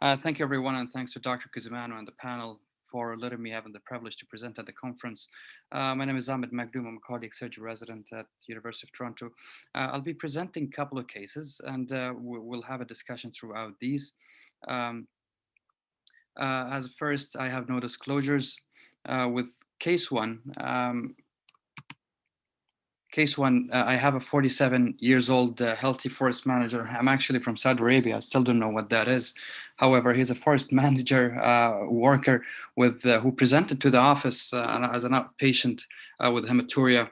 Thank you, everyone, and thanks to Dr. Kuzimano and the panel for letting me have the privilege to present at the conference. My name is Makhdoum. I'm a cardiac surgery resident at the University of Toronto. I'll be presenting a couple of cases, and we'll have a discussion throughout these. Um, as first, I have no disclosures. With case one, I have a 47 years old healthy forest manager. I'm actually from Saudi Arabia. I still don't know what that is. However, he's a forest manager worker who presented to the office as an outpatient with hematuria.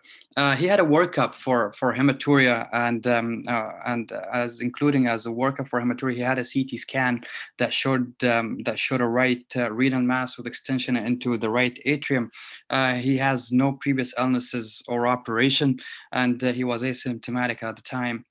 He had a workup for hematuria, and as including as a workup for hematuria, he had a CT scan that showed a right renal mass with extension into the right atrium. He has no previous illnesses or operation, and he was asymptomatic at the time.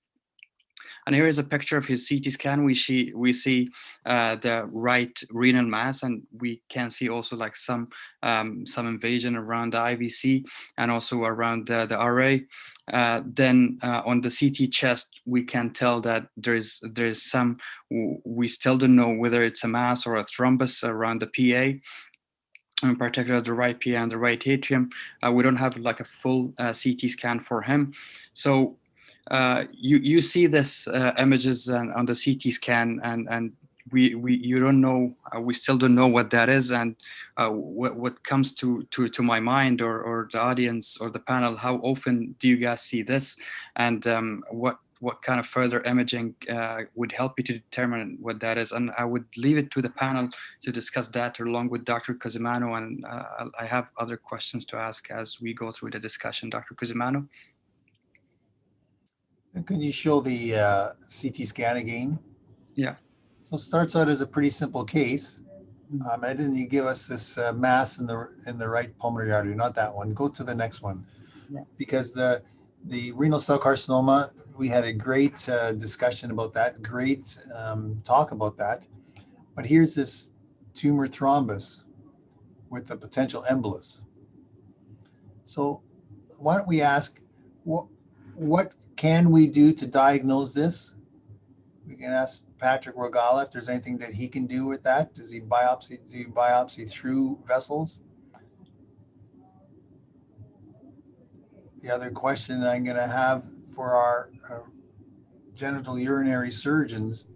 And here is a picture of his CT scan. We see the right renal mass, and we can see also like some invasion around the IVC and also around the RA. Then on the CT chest, we can tell that there's some. We still don't know whether it's a mass or a thrombus around the PA. In particular, the right PA and the right atrium. We don't have like a full CT scan for him, so. You see this images on the CT scan, and you don't know, we still don't know what that is, and what comes to my mind or the audience or the panel, how often do you guys see this, and what kind of further imaging would help you to determine what that is. And I would leave it to the panel to discuss that along with Dr. Cosimano, and I have other questions to ask as we go through the discussion. Dr. Cosimano? Can you show the CT scan again? Yeah. So it starts out as a pretty simple case. And then you give us this mass in the right pulmonary artery, not that one. Go to the next one. Yeah. Because the renal cell carcinoma, we had a great discussion about that, great talk about that. But here's this tumor thrombus with a potential embolus. So why don't we ask, what can we do to diagnose this? We can ask Patrick Rogala if there's anything that he can do with that. Do you biopsy through vessels? The other question I'm going to have for our genital urinary surgeons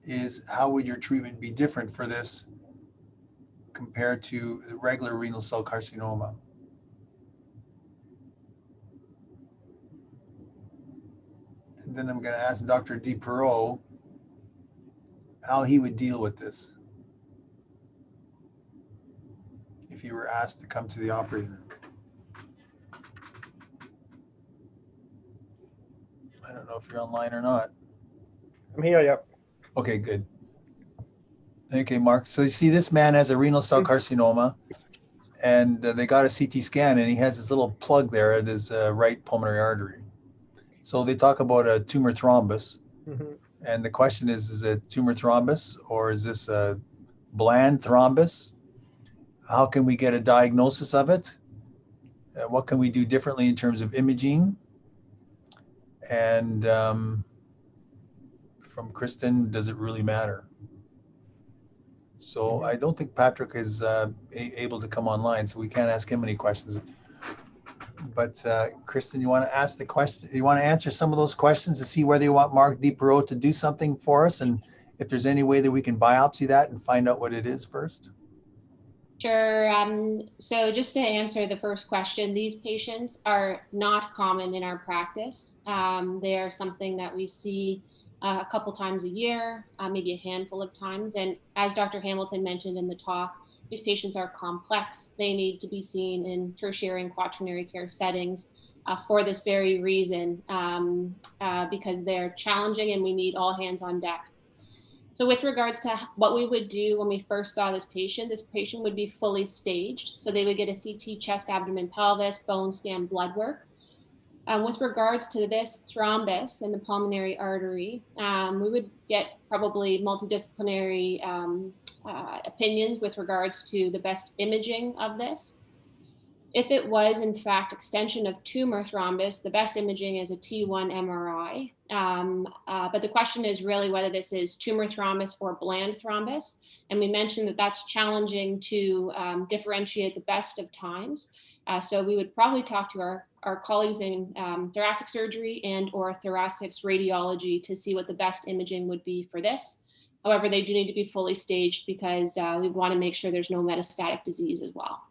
is, how would your treatment be different for this compared to the regular renal cell carcinoma? And then I'm going to ask Dr. DiPerot how he would deal with this if he were asked to come to the operating room. I don't know if you're online or not. I'm here, yep. Okay, good. Okay, Mark. So you see, this man has a renal cell carcinoma, and they got a CT scan, and he has this little plug there at his right pulmonary artery. So they talk about a tumor thrombus. Mm-hmm. And the question is it tumor thrombus, or is this a bland thrombus? How can we get a diagnosis of it? What can we do differently in terms of imaging? And from Kristen, does it really matter? So I don't think Patrick is able to come online, so we can't ask him any questions. But Kristen, you want to ask the question? You want to answer some of those questions to see whether you want Mark DiPerot to do something for us, and if there's any way that we can biopsy that and find out what it is first? Sure. So just to answer the first question, these patients are not common in our practice. They are something that we see a couple times a year, maybe a handful of times. And as Dr. Hamilton mentioned in the talk, these patients are complex. They need to be seen in tertiary and quaternary care settings for this very reason, because they're challenging and we need all hands on deck. So with regards to what we would do when we first saw this patient would be fully staged. So they would get a CT chest, abdomen, pelvis, bone scan, blood work. With regards to this thrombus in the pulmonary artery, we would get probably multidisciplinary opinions with regards to the best imaging of this. If it was in fact extension of tumor thrombus, the best imaging is a T1 MRI. But the question is really whether this is tumor thrombus or bland thrombus. And we mentioned that that's challenging to differentiate the best of times. So we would probably talk to our colleagues in thoracic surgery and or thoracics radiology to see what the best imaging would be for this. However, they do need to be fully staged because we want to make sure there's no metastatic disease as well.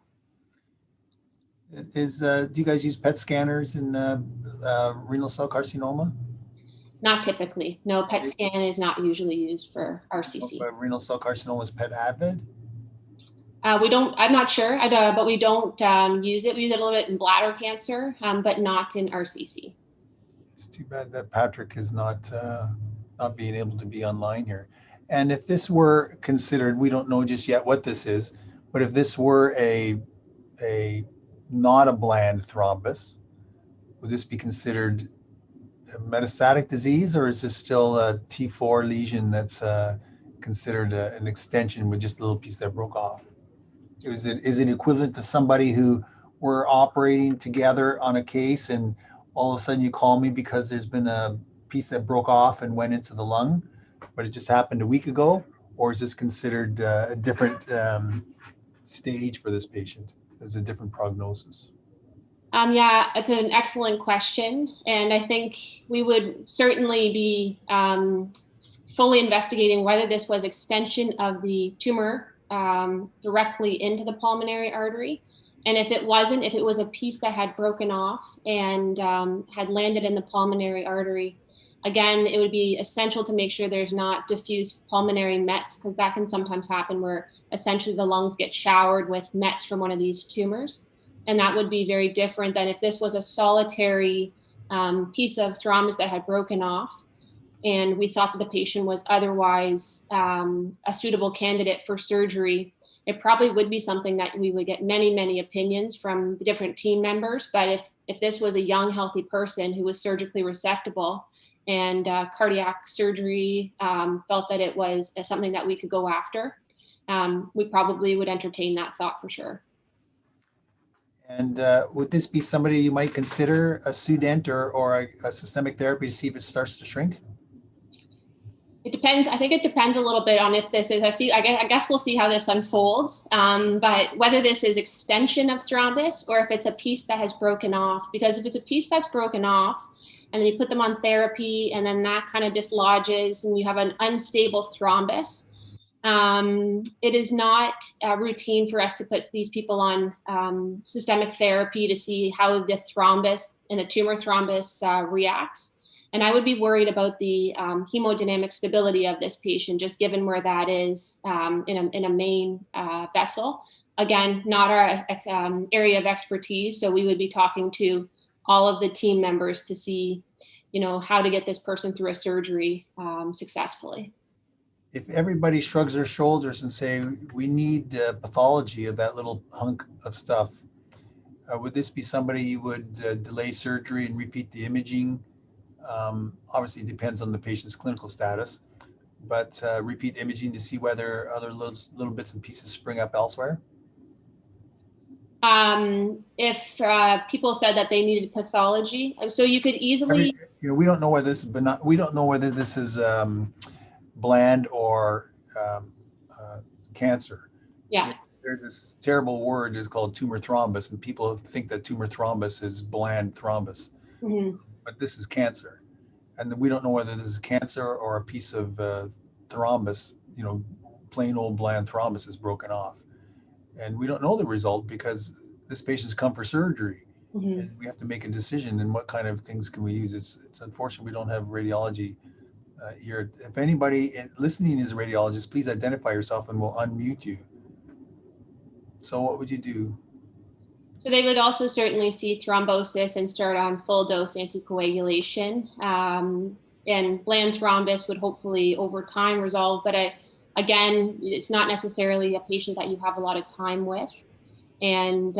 Do you guys use PET scanners in renal cell carcinoma? Not typically. No, PET scan is not usually used for RCC. Renal cell carcinoma is PET avid? We don't, I'm not sure, but we don't use it. We use it a little bit in bladder cancer, but not in RCC. It's too bad that Patrick is not being able to be online here. And if this were considered, we don't know just yet what this is, but if this were not a bland thrombus, would this be considered a metastatic disease, or is this still a T4 lesion that's considered an extension with just a little piece that broke off? Is it equivalent to somebody who we're operating together on a case and all of a sudden you call me because there's been a piece that broke off and went into the lung, but it just happened a week ago? Or is this considered a different stage for this patient? Is a different prognosis? Yeah, it's an excellent question. And I think we would certainly be fully investigating whether this was extension of the tumor directly into the pulmonary artery. And if it wasn't, if it was a piece that had broken off and had landed in the pulmonary artery, again, it would be essential to make sure there's not diffuse pulmonary mets, because that can sometimes happen where essentially the lungs get showered with mets from one of these tumors. And that would be very different than if this was a solitary piece of thrombus that had broken off and we thought that the patient was otherwise a suitable candidate for surgery. It probably would be something that we would get many, many opinions from the different team members. But if this was a young, healthy person who was surgically resectable and cardiac surgery felt that it was something that we could go after, we probably would entertain that thought for sure. And would this be somebody you might consider a SUDENT or a systemic therapy to see if it starts to shrink? It depends. I think it depends a little bit on if this is, I guess we'll see how this unfolds, but whether this is extension of thrombus or if it's a piece that has broken off, because if it's a piece that's broken off and then you put them on therapy and then that kind of dislodges and you have an unstable thrombus, it is not routine for us to put these people on systemic therapy to see how the thrombus and the tumor thrombus reacts. And I would be worried about the hemodynamic stability of this patient, just given where that is in a main vessel. Again, not our area of expertise. So we would be talking to all of the team members to see, how to get this person through a surgery successfully. If everybody shrugs their shoulders and say, we need pathology of that little hunk of stuff, would this be somebody you would delay surgery and repeat the imaging? Obviously, it depends on the patient's clinical status, but repeat imaging to see whether other little bits and pieces spring up elsewhere? If people said that they needed pathology, so you could easily... we don't know whether this is we don't know whether this is bland or cancer. Yeah. There's this terrible word is called tumor thrombus, and people think that tumor thrombus is bland thrombus. Mm-hmm. But this is cancer, and we don't know whether this is cancer or a piece of thrombus, plain old bland thrombus is broken off, and we don't know the result because this patient's come for surgery, mm-hmm. and we have to make a decision in what kind of things can we use. It's unfortunate we don't have radiology here. If anybody listening is a radiologist, please identify yourself and we'll unmute you. So what would you do? So they would also certainly see thrombosis and start on full dose anticoagulation. And bland thrombus would hopefully over time resolve. But again, it's not necessarily a patient that you have a lot of time with. And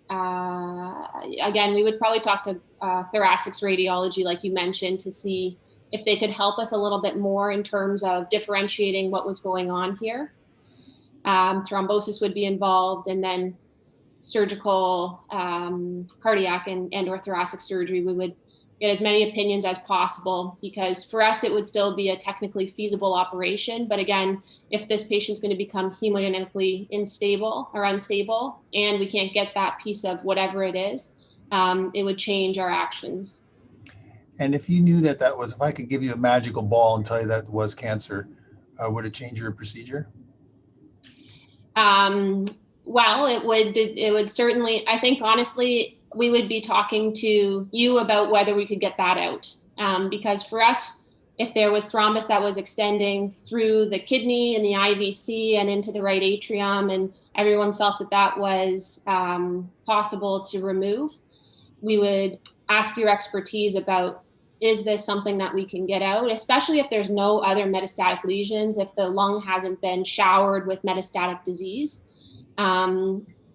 again, we would probably talk to thoracics radiology, like you mentioned, to see if they could help us a little bit more in terms of differentiating what was going on here. Thrombosis would be involved, and then surgical cardiac and or thoracic surgery, we would get as many opinions as possible, because for us, it would still be a technically feasible operation. But again, if this patient's going to become hemodynamically unstable, and we can't get that piece of whatever it is, it would change our actions. And if you knew that that was, if I could give you a magical ball and tell you that was cancer, would it change your procedure? Well, it would certainly, I think honestly, we would be talking to you about whether we could get that out. Because for us, if there was thrombus that was extending through the kidney and the IVC and into the right atrium, and everyone felt that that was possible to remove, we would ask your expertise about, is this something that we can get out, especially if there's no other metastatic lesions, if the lung hasn't been showered with metastatic disease.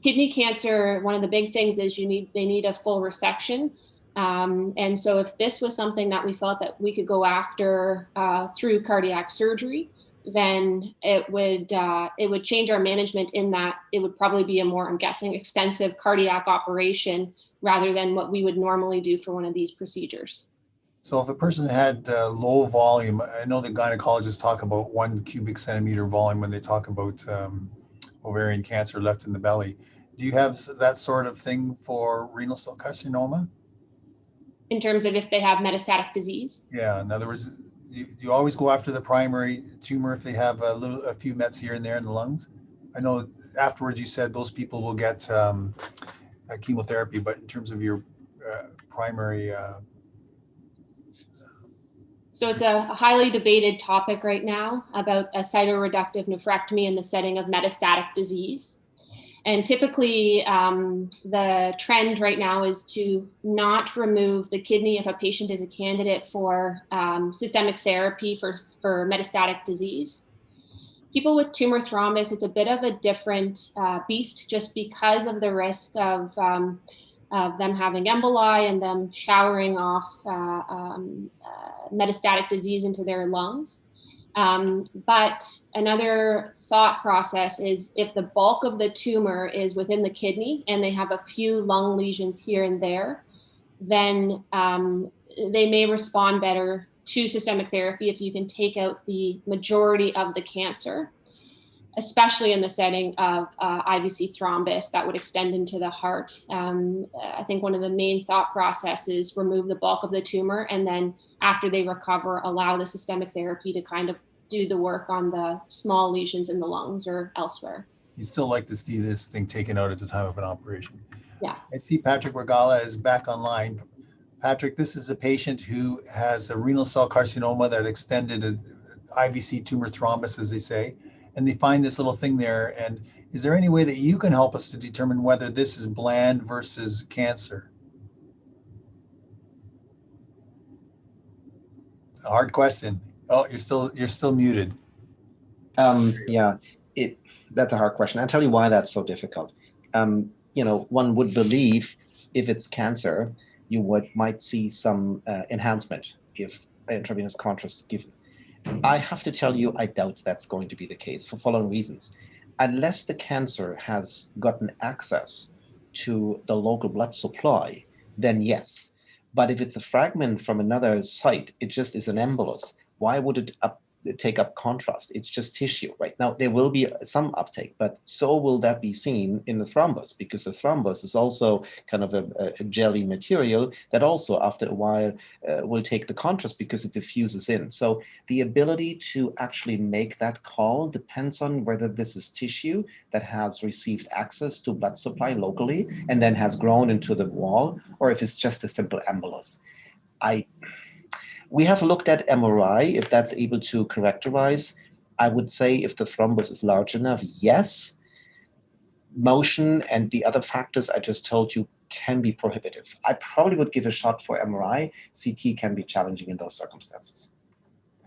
Kidney cancer, one of the big things is they need a full resection. And so if this was something that we felt that we could go after through cardiac surgery, then it would change our management in that it would probably be a more, I'm guessing, extensive cardiac operation rather than what we would normally do for one of these procedures. So if a person had low volume, I know the gynecologists talk about 1 cubic centimeter volume when they talk about ovarian cancer left in the belly. Do you have that sort of thing for renal cell carcinoma? In terms of if they have metastatic disease? Yeah, in other words, you always go after the primary tumor if they have a few mets here and there in the lungs. I know afterwards you said those people will get chemotherapy, but in terms of your primary so it's a highly debated topic right now about a cytoreductive nephrectomy in the setting of metastatic disease. And typically, the trend right now is to not remove the kidney if a patient is a candidate for systemic therapy for metastatic disease. People with tumor thrombus, it's a bit of a different beast, just because of the risk of them having emboli and them showering off metastatic disease into their lungs. But another thought process is if the bulk of the tumor is within the kidney and they have a few lung lesions here and there, then they may respond better to systemic therapy if you can take out the majority of the cancer, especially in the setting of IVC thrombus that would extend into the heart. I think one of the main thought processes is remove the bulk of the tumor, and then after they recover, allow the systemic therapy to kind of do the work on the small lesions in the lungs or elsewhere. You still like to see this thing taken out at the time of an operation. Yeah. I see Patrick Regala is back online. Patrick, this is a patient who has a renal cell carcinoma that extended an IVC tumor thrombus, as they say, and they find this little thing there. And is there any way that you can help us to determine whether this is bland versus cancer? A hard question. Oh, you're still muted. Yeah, that's a hard question. I'll tell you why that's so difficult. One would believe if it's cancer, you might see some enhancement if intravenous contrast is given. I have to tell you, I doubt that's going to be the case for following reasons. Unless the cancer has gotten access to the local blood supply, then yes. But if it's a fragment from another site, it just is an embolus. Why would it take up contrast? It's just tissue. Right now, there will be some uptake, but so will that be seen in the thrombus, because the thrombus is also kind of a jelly material that also after a while will take the contrast because it diffuses in. So the ability to actually make that call depends on whether this is tissue that has received access to blood supply locally and then has grown into the wall, or if it's just a simple embolus. We have looked at MRI, if that's able to characterize. I would say if the thrombus is large enough, yes. Motion and the other factors I just told you can be prohibitive. I probably would give a shot for MRI. CT can be challenging in those circumstances.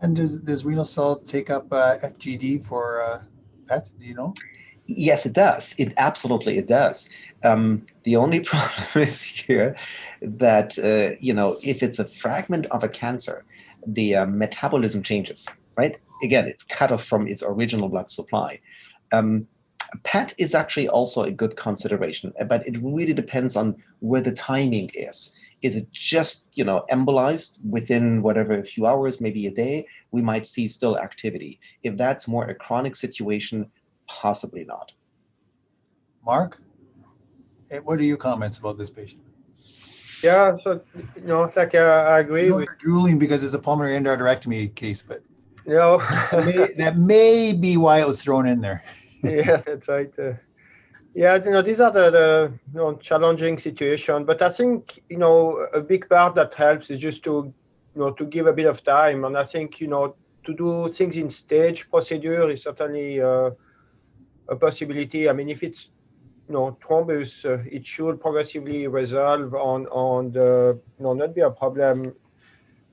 And does renal cell take up FGD for PET? Do you know? Yes, it does. It does. The only problem is here that, if it's a fragment of a cancer, the metabolism changes, right? Again, it's cut off from its original blood supply. PET is actually also a good consideration, but it really depends on where the timing is. Is it just, embolized within whatever, a few hours, maybe a day? We might see still activity. If that's more a chronic situation, possibly not. Mark, what are your comments about this patient? Yeah, so like I agree with You're drooling because it's a pulmonary endarterectomy case, but you know. that may be why it was thrown in there. Yeah, that's right. Yeah, these are the challenging situation, but I think a big part that helps is just to to give a bit of time, and I think to do things in stage procedure is certainly a possibility. I mean, if it's thrombus, it should progressively resolve on the not be a problem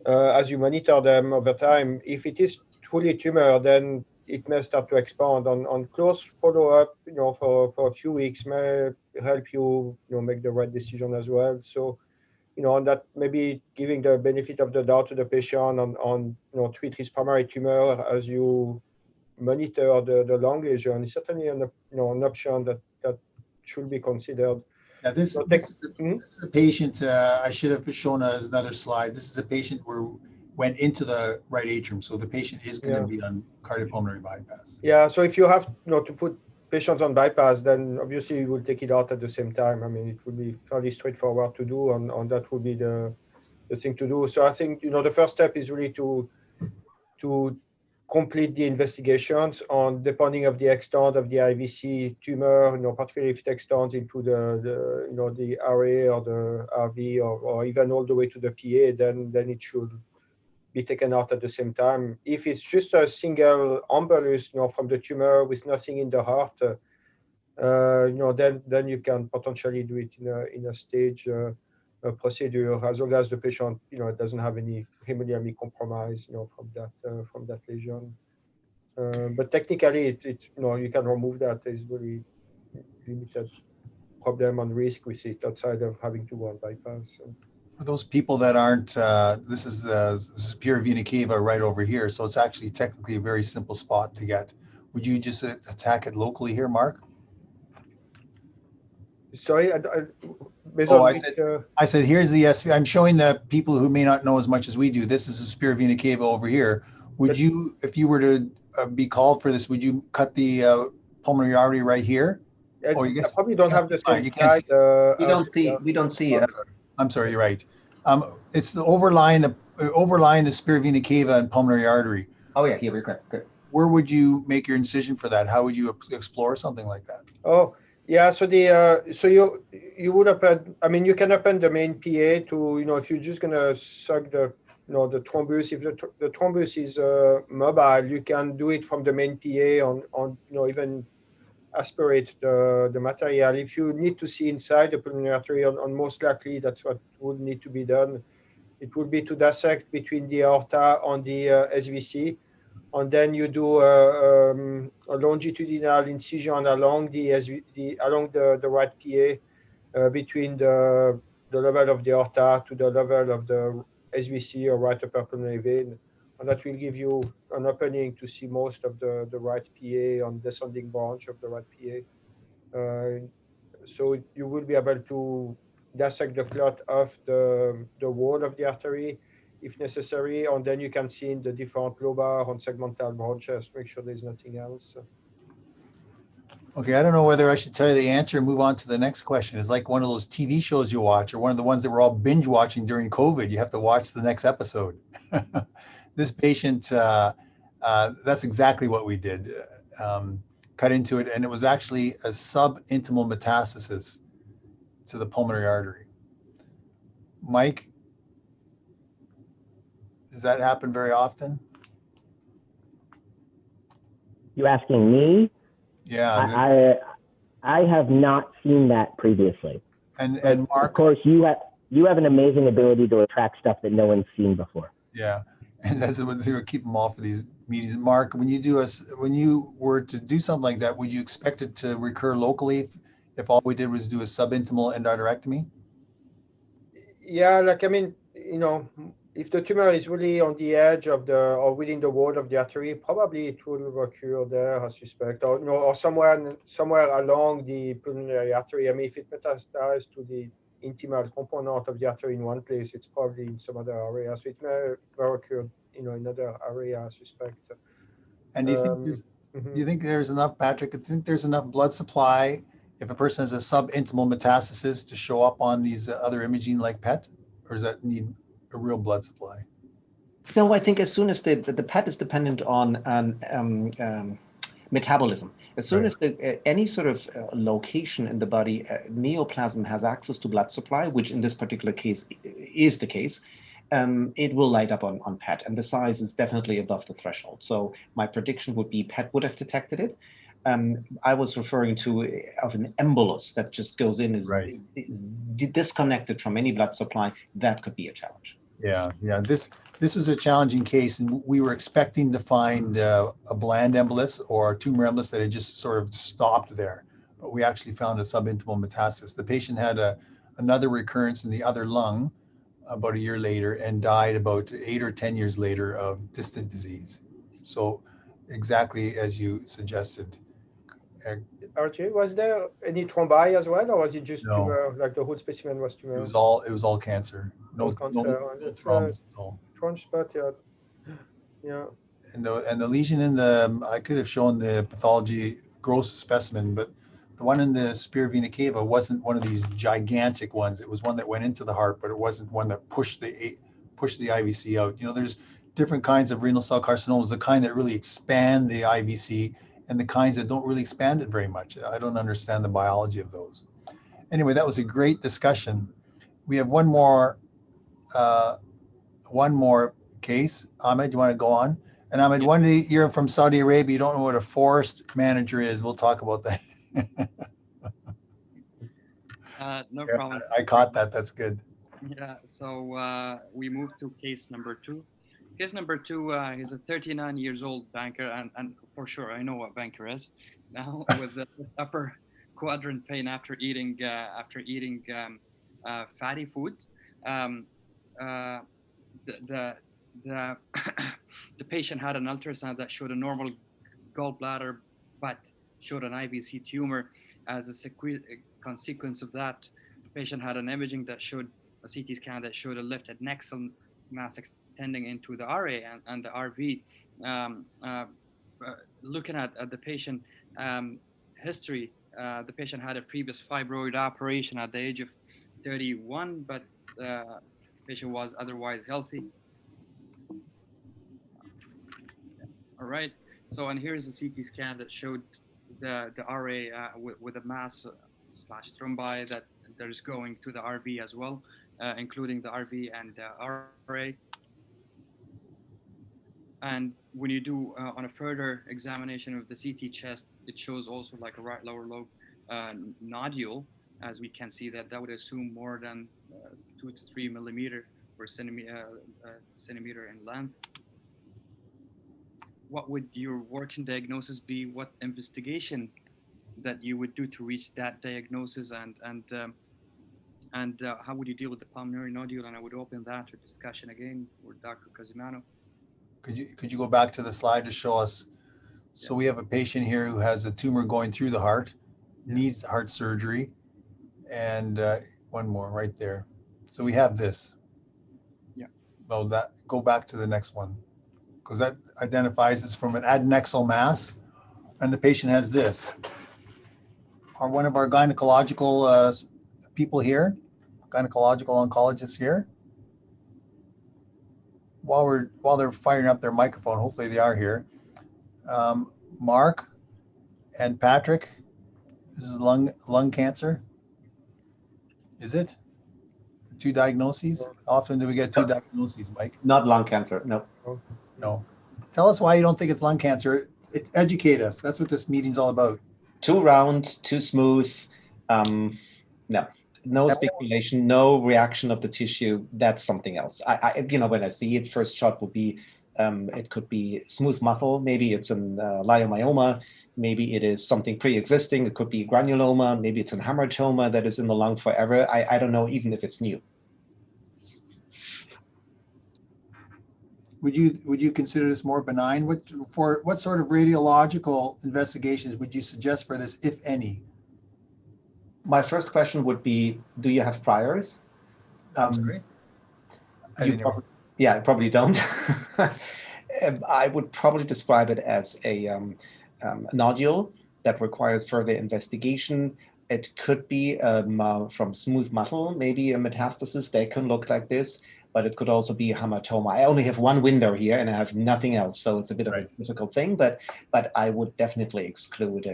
as you monitor them over time. If it is truly tumor, then it may start to expand. On close follow-up, for a few weeks may help you, make the right decision as well. So, on that, maybe giving the benefit of the doubt to the patient on treat his primary tumor as you monitor the lung lesion is certainly an option that should be considered. Now, this is a patient, I should have shown as another slide. This is a patient who went into the right atrium. So the patient is going to be on cardiopulmonary bypass. Yeah, so if you have to put patients on bypass, then obviously you will take it out at the same time. I mean, it would be fairly straightforward to do, and that would be the thing to do. So I think, the first step is really to complete the investigations on, depending of the extent of the IVC tumor, particularly if it extends into the RA or the RV or even all the way to the PA, then it should be taken out at the same time. If it's just a single embolus, from the tumor with nothing in the heart, then you can potentially do it in a stage procedure, as long as the patient, doesn't have any hemodynamic compromise, from that lesion. But technically, it's you can remove that. There's very limited problem and risk with it outside of having to go on bypass. So. For those people that aren't, this is pure vena cava right over here, so it's actually technically a very simple spot to get. Would you just attack it locally here, Mark? Sorry, I said here's the SV. I'm showing the people who may not know as much as we do. This is a superior vena cava over here. Would you, if you were to be called for this, would you cut the pulmonary artery right here? I probably don't have the same slide. We don't see. I'm sorry, you're right. It's the overlying the superior vena cava and pulmonary artery. Oh yeah, here we're good. Where would you make your incision for that? How would you explore something like that? Oh, yeah. So you would append. I mean, you can append the main PA to if you're just gonna suck the the thrombus. If the thrombus is mobile, you can do it from the main PA on even aspirate the material. If you need to see inside the pulmonary artery, on most likely that's what would need to be done. It would be to dissect between the aorta and the SVC, and then you do a longitudinal incision along along the right PA between the level of the aorta to the level of the SVC or right upper pulmonary vein, and that will give you an opening to see most of the right PA on descending branch of the right PA. So you will be able to dissect the clot off the wall of the artery if necessary, and then you can see in the different lobar and segmental branches, make sure there's nothing else. Okay, I don't know whether I should tell you the answer and move on to the next question. It's like one of those TV shows you watch, or one of the ones that we're all binge watching during COVID. You have to watch the next episode. This patient, that's exactly what we did. Cut into it, and it was actually a subintimal metastasis to the pulmonary artery. Mike, does that happen very often? You asking me? Yeah. I have not seen that previously. And Mark, of course, you have an amazing ability to attract stuff that no one's seen before. Yeah, and that's what we keep them off of these meetings. Mark, when you were to do something like that, would you expect it to recur locally if all we did was do a subintimal endarterectomy? Yeah, like I mean, if the tumor is really on the edge of or within the wall of the artery, probably it will occur there, I suspect, or or somewhere along the pulmonary artery. I mean, if it metastasizes to the intimal component of the artery in one place, it's probably in some other area. So it may occur, in another area, I suspect. And do you think there's enough, Patrick? Do you think there's enough blood supply if a person has a subintimal metastasis to show up on these other imaging like PET, or does that need a real blood supply? No, I think as soon as the PET is dependent on metabolism. As soon as any sort of location in the body, neoplasm has access to blood supply, which in this particular case is the case, it will light up on PET, and the size is definitely above the threshold. So my prediction would be PET would have detected it. I was referring to of an embolus that just goes in, is disconnected from any blood supply. That could be a challenge. Yeah. This was a challenging case, and we were expecting to find a bland embolus or a tumor embolus that had just sort of stopped there, but we actually found a subintimal metastasis. The patient had another recurrence in the other lung about a year later and died about 8 or 10 years later of distant disease. So exactly as you suggested. RJ, was there any thrombi as well, or was it just No. tumor, like the whole specimen was tumor? It was all cancer. No thrombus at all. Crunch spot, yeah. And the lesion in the, I could have shown the pathology gross specimen, but the one in the superior vena cava wasn't one of these gigantic ones. It was one that went into the heart, but it wasn't one that pushed the IVC out. There's different kinds of renal cell carcinomas, the kind that really expand the IVC and the kinds that don't really expand it very much. I don't understand the biology of those. Anyway, that was a great discussion. We have one more case. Ahmed, you want to go on? And Ahmed, one day you're from Saudi Arabia, you don't know what a forest manager is. We'll talk about that. No problem. I caught that. That's good. Yeah. So we move to case number 2. Case number 2 is a 39 years old banker, and for sure I know what banker is now, with the upper quadrant pain after eating fatty foods. The the patient had an ultrasound that showed a normal gallbladder, but showed an IVC tumor. As a consequence of that, the patient had an imaging that showed a CT scan that showed a lifted nexal mass extending into the RA and the RV. Looking at the patient history, the patient had a previous fibroid operation at the age of 31, but the patient was otherwise healthy. All right. So, and here's a CT scan that showed the RA with a mass / thrombi that is going to the RV as well, including the RV and RA. And when you do on a further examination of the CT chest, it shows also like a right lower lobe nodule, as we can see that would assume more than 2 to 3 millimeter or centimeter in length. What would your working diagnosis be? What investigation that you would do to reach that diagnosis, and how would you deal with the pulmonary nodule? And I would open that to discussion again with Dr. Cosimano. Could you go back to the slide to show us? So we have a patient here who has a tumor going through the heart, needs heart surgery, and one more right there. So we have this. Yeah. Well, go back to the next one, because that identifies it's from an adnexal mass, and the patient has this. Are one of our gynecological people here, gynecological oncologists here? While they're firing up their microphone, hopefully they are here. Mark and Patrick, this is lung cancer. Is it? 2 diagnoses? How often do we get 2 diagnoses, Mike? Not lung cancer, no. No. Tell us why you don't think it's lung cancer. Educate us. That's what this meeting's all about. Too round, too smooth. No speculation, no reaction of the tissue. That's something else. I when I see it, first shot would be, it could be smooth muscle. Maybe it's an leiomyoma. Maybe it is something pre-existing. It could be granuloma. Maybe it's an hamartoma that is in the lung forever. I don't know, even if it's new. Would you consider this more benign? What sort of radiological investigations would you suggest for this, if any? My first question would be, do you have priors? I'm sorry. Yeah, I probably don't. I would probably describe it as a nodule that requires further investigation. It could be from smooth muscle, maybe a metastasis. They can look like this, but it could also be a hematoma. I only have one window here and I have nothing else, so it's a bit of a difficult thing, but I would definitely exclude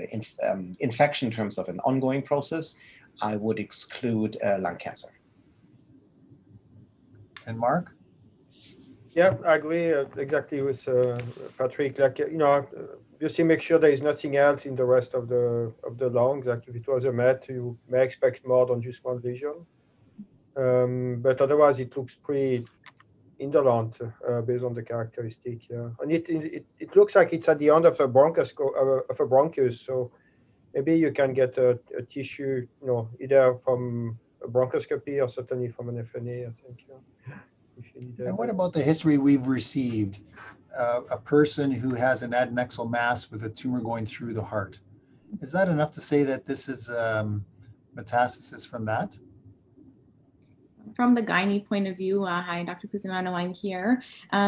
infection in terms of an ongoing process. I would exclude lung cancer. And Mark? Yeah, I agree exactly with Patrick. Like, just to make sure there is nothing else in the rest of the lungs. Like if it was a MET, you may expect more than just one lesion. But otherwise, it looks pretty indolent based on the characteristic. Yeah, and it looks like it's at the end of a bronchus. So maybe you can get a tissue, either from a bronchoscopy or certainly from an FNA, I think. Yeah. And what about the history we've received? A person who has an adnexal mass with a tumor going through the heart. Is that enough to say that this is metastasis from that? From the gynae point of view, hi, Dr. Cusimano, I'm here.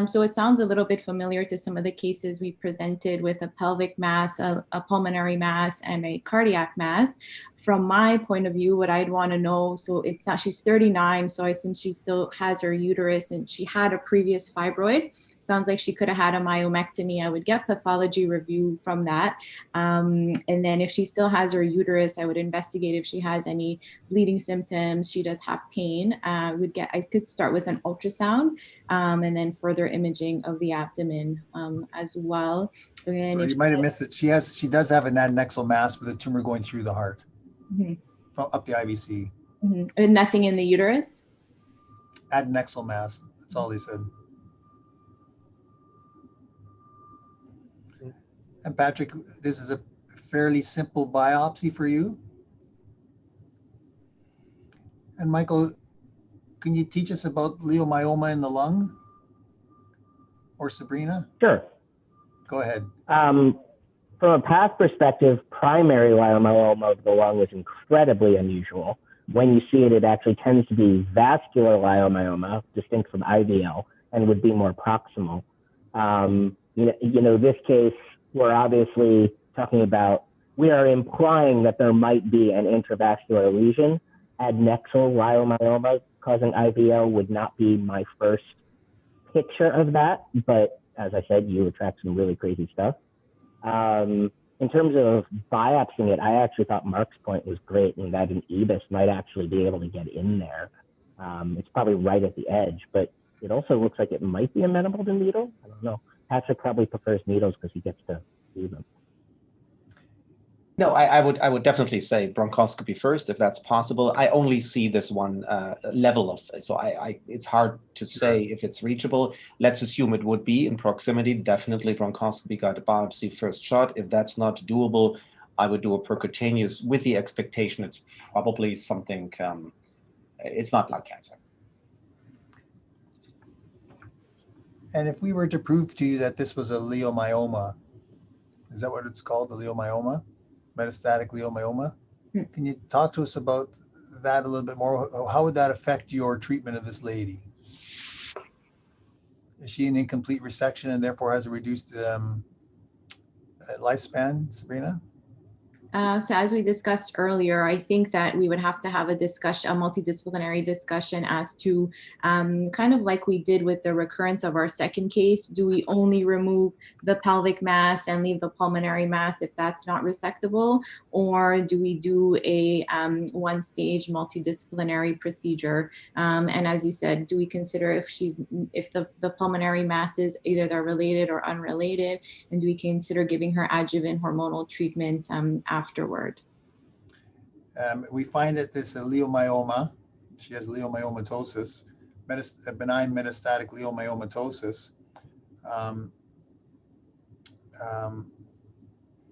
So it sounds a little bit familiar to some of the cases we presented with a pelvic mass, a pulmonary mass, and a cardiac mass. From my point of view, what I'd want to know, so it's not, she's 39, so I assume she still has her uterus and she had a previous fibroid. Sounds like she could have had a myomectomy. I would get pathology review from that. And then if she still has her uterus, I would investigate if she has any bleeding symptoms. She does have pain. I could start with an ultrasound and then further imaging of the abdomen as well. And so you might have missed it. She does have an adnexal mass with a tumor going through the heart. Up the IVC. And nothing in the uterus? Adnexal mass. That's all they said. And Patrick, this is a fairly simple biopsy for you. And Michael, can you teach us about leiomyoma in the lung? Or Sabrina? Sure. Go ahead. From a path perspective, primary leiomyoma of the lung is incredibly unusual. When you see it, it actually tends to be vascular leiomyoma, distinct from IVL, and would be more proximal. This case, we're obviously talking about, we are implying that there might be an intravascular lesion. Adnexal leiomyoma causing IVL would not be my first picture of that, but as I said, you attract some really crazy stuff. In terms of biopsying it, I actually thought Mark's point was great, and that an EBIS might actually be able to get in there. It's probably right at the edge, but it also looks like it might be amenable to needle. I don't know. Patrick probably prefers needles because he gets to do them. No, I would definitely say bronchoscopy first if that's possible. I only see this one level of, so it's hard to say if it's reachable. Let's assume it would be in proximity. Definitely bronchoscopy, got a biopsy first shot. If that's not doable, I would do a percutaneous with the expectation it's probably something, it's not lung cancer. And if we were to prove to you that this was a leiomyoma, is that what it's called, the leiomyoma? Metastatic leiomyoma. Can you talk to us about that a little bit more? How would that affect your treatment of this lady? Is she an incomplete resection and therefore has a reduced lifespan, Sabrina? So as we discussed earlier, I think that we would have to have a multidisciplinary discussion as to kind of like we did with the recurrence of our second case. Do we only remove the pelvic mass and leave the pulmonary mass if that's not resectable? Or do we do a one-stage multidisciplinary procedure? And as you said, do we consider if the pulmonary masses, either they're related or unrelated? And do we consider giving her adjuvant hormonal treatment afterward? We find that this leiomyoma, she has leiomyomatosis, benign metastatic leiomyomatosis.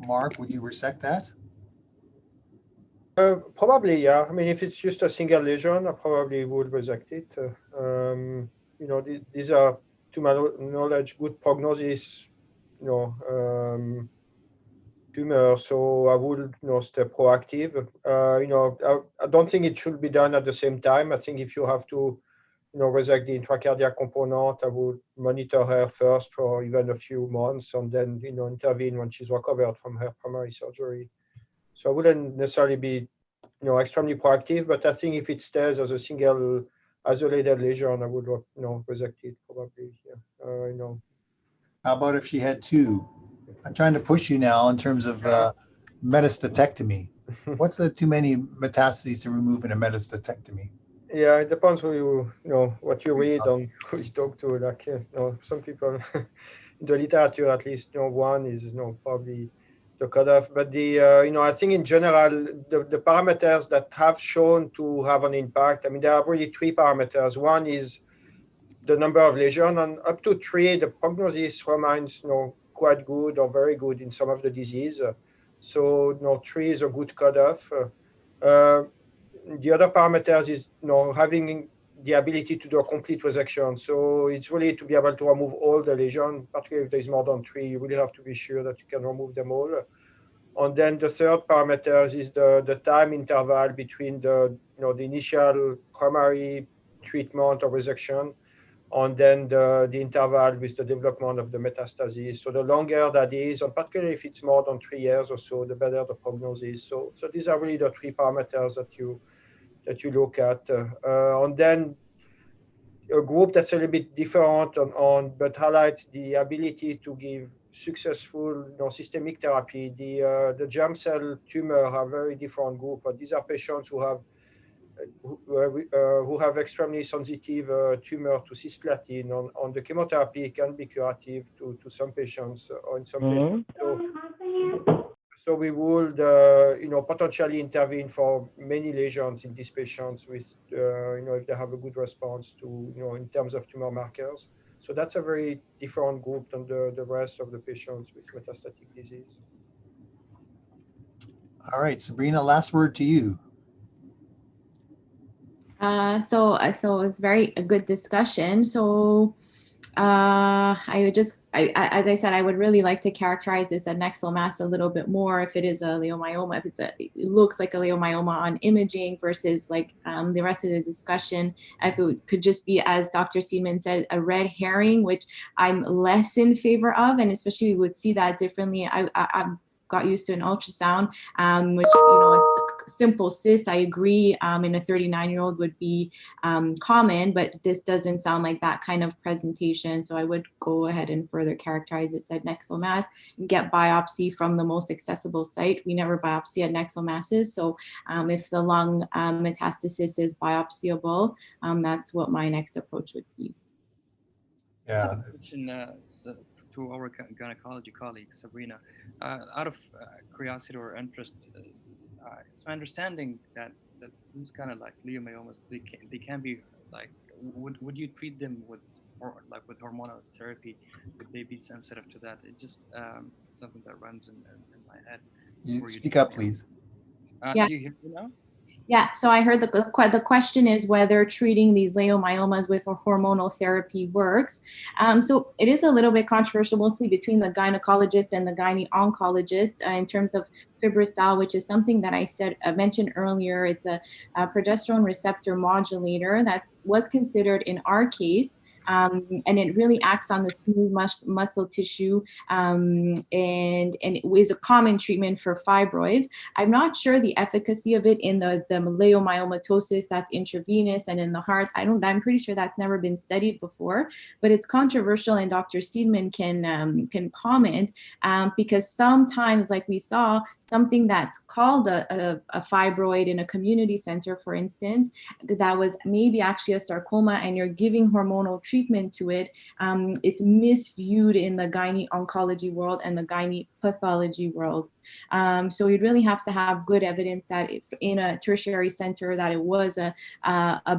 Mark, would you resect that? Probably, yeah. I mean, if it's just a single lesion, I probably would resect it. These are to my knowledge, good prognosis, tumor. So I would, stay proactive. I don't think it should be done at the same time. I think if you have to, resect the intracardiac component, I would monitor her first for even a few months and then, intervene when she's recovered from her primary surgery. So I wouldn't necessarily be, extremely proactive, but I think if it stays as a single isolated lesion, I would, resect it probably. Yeah. How about if she had two? I'm trying to push you now in terms of metastatectomy. What's the too many metastases to remove in a metastatectomy? Yeah, it depends who what you read and who you talk to. Like, some people in the literature, at least, one is, probably the cutoff. But I think in general, the parameters that have shown to have an impact, I mean, there are really three parameters. One is the number of lesions, and up to 3, the prognosis remains, quite good or very good in some of the disease. So, 3 is a good cutoff. The other parameters is, having the ability to do a complete resection. So it's really to be able to remove all the lesion, particularly if there's more than 3, you really have to be sure that you can remove them all. And then the third parameter is the time interval between the initial primary treatment or resection, and then the interval with the development of the metastasis. So the longer that is, and particularly if it's more than 3 years or so, the better the prognosis. So these are really the 3 parameters that you look at. And then a group that's a little bit different but highlights the ability to give successful systemic therapy. The germ cell tumor are very different group, but these are patients who have extremely sensitive tumor to cisplatin. On the chemotherapy can be curative to some patients or in some patients. So we would, potentially intervene for many lesions in these patients with, if they have a good response to, in terms of tumor markers. So that's a very different group than the rest of the patients with metastatic disease. All right, Sabrina, last word to you. So it's a good discussion. So as I said, I would really like to characterize this adnexal mass a little bit more. If it is a leiomyoma, if it looks like a leiomyoma on imaging versus like the rest of the discussion, if it could just be, as Dr. Seidman said, a red herring, which I'm less in favor of, and especially we would see that differently. I'm got used to an ultrasound, which, a simple cyst, I agree, in a 39-year-old would be common, but this doesn't sound like that kind of presentation. So I would go ahead and further characterize it as adnexal mass, get biopsy from the most accessible site. We never biopsy adnexal masses. So if the lung metastasis is biopsyable, that's what my next approach would be. Yeah. To our gynecology colleague, Sabrina, out of curiosity or interest, it's my understanding that those kind of like leiomyomas, they can be like, would you treat them with hormonal therapy? Would they be sensitive to that? It just something that runs in my head. You speak up, please. Yeah. Do you hear me now? Yeah, so I heard the question is whether treating these leiomyomas with a hormonal therapy works. So it is a little bit controversial, mostly between the gynecologist and the gyne-oncologist in terms of fibrostal, which is something that I mentioned earlier. It's a progesterone receptor modulator that was considered in our case. And it really acts on the smooth muscle tissue, and it is a common treatment for fibroids. I'm not sure the efficacy of it in the leiomyomatosis that's intravenous and in the heart. I'm pretty sure that's never been studied before, but it's controversial, and Dr. Seidman can comment because sometimes, like we saw, something that's called a fibroid in a community center, for instance, that was maybe actually a sarcoma, and you're giving hormonal treatment to it, it's misviewed in the gyne oncology world and the gyne pathology world. So you'd really have to have good evidence that if in a tertiary center that it was a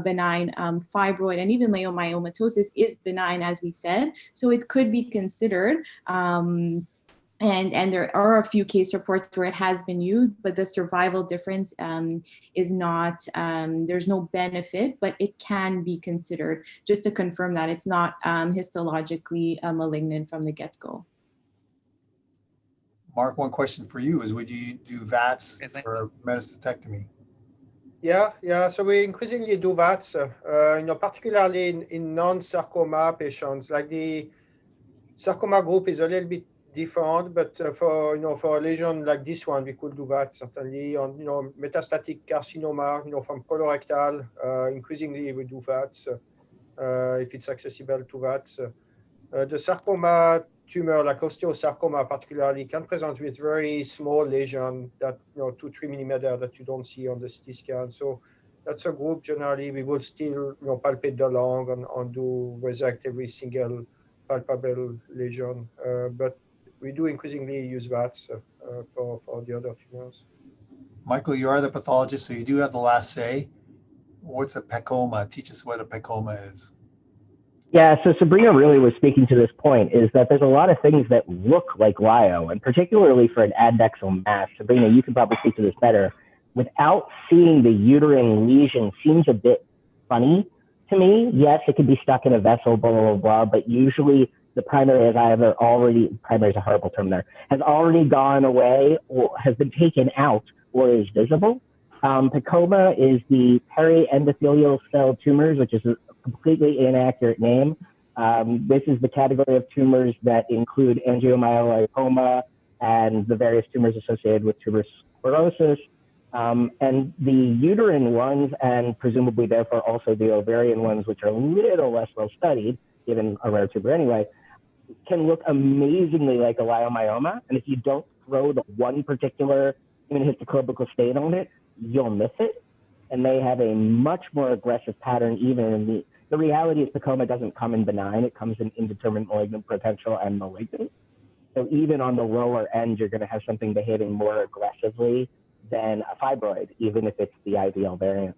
benign fibroid, and even leiomyomatosis is benign, as we said, so it could be considered. And there are a few case reports where it has been used, but the survival difference is not, there's no benefit, but it can be considered just to confirm that it's not histologically malignant from the get-go. Mark, one question for you is, would you do VATS Okay, for metastasectomy? Yeah. So we increasingly do VATS, particularly in non-sarcoma patients. Like the sarcoma group is a little bit different, but for a lesion like this one, we could do that certainly. On metastatic carcinoma, from colorectal, increasingly we do that if it's accessible to that. The sarcoma tumor, like osteosarcoma particularly, can present with very small lesion that 2-3 millimeter that you don't see on the CT scan. So that's a group generally we would still palpate the lung and do resect every single palpable lesion, but we do increasingly use VATS for the other tumors. Michael, you are the pathologist, so you do have the last say. What's a pecoma? Teach us what a pecoma is. Yeah, so Sabrina really was speaking to this point, is that there's a lot of things that look like lyo, and particularly for an adnexal mass. Sabrina, you can probably speak to this better. Without seeing the uterine lesion seems a bit funny to me. Yes, it could be stuck in a vessel, blah, blah, blah, but usually the primary has either already, primary is a horrible term there, has already gone away or has been taken out or is visible. Pecoma is the periendothelial cell tumors, which is a completely inaccurate name. This is the category of tumors that include angiomyolipoma and the various tumors associated with tuberous sclerosis. And the uterine ones, and presumably therefore also the ovarian ones, which are a little less well studied, given a rare tumor anyway, can look amazingly like a leiomyoma. And if you don't throw the one particular immunohistochemical stain on it, you'll miss it. And they have a much more aggressive pattern even in the reality is pecoma doesn't come in benign, it comes in indeterminate malignant potential and malignant. So even on the lower end, you're going to have something behaving more aggressively than a fibroid, even if it's the ideal variant.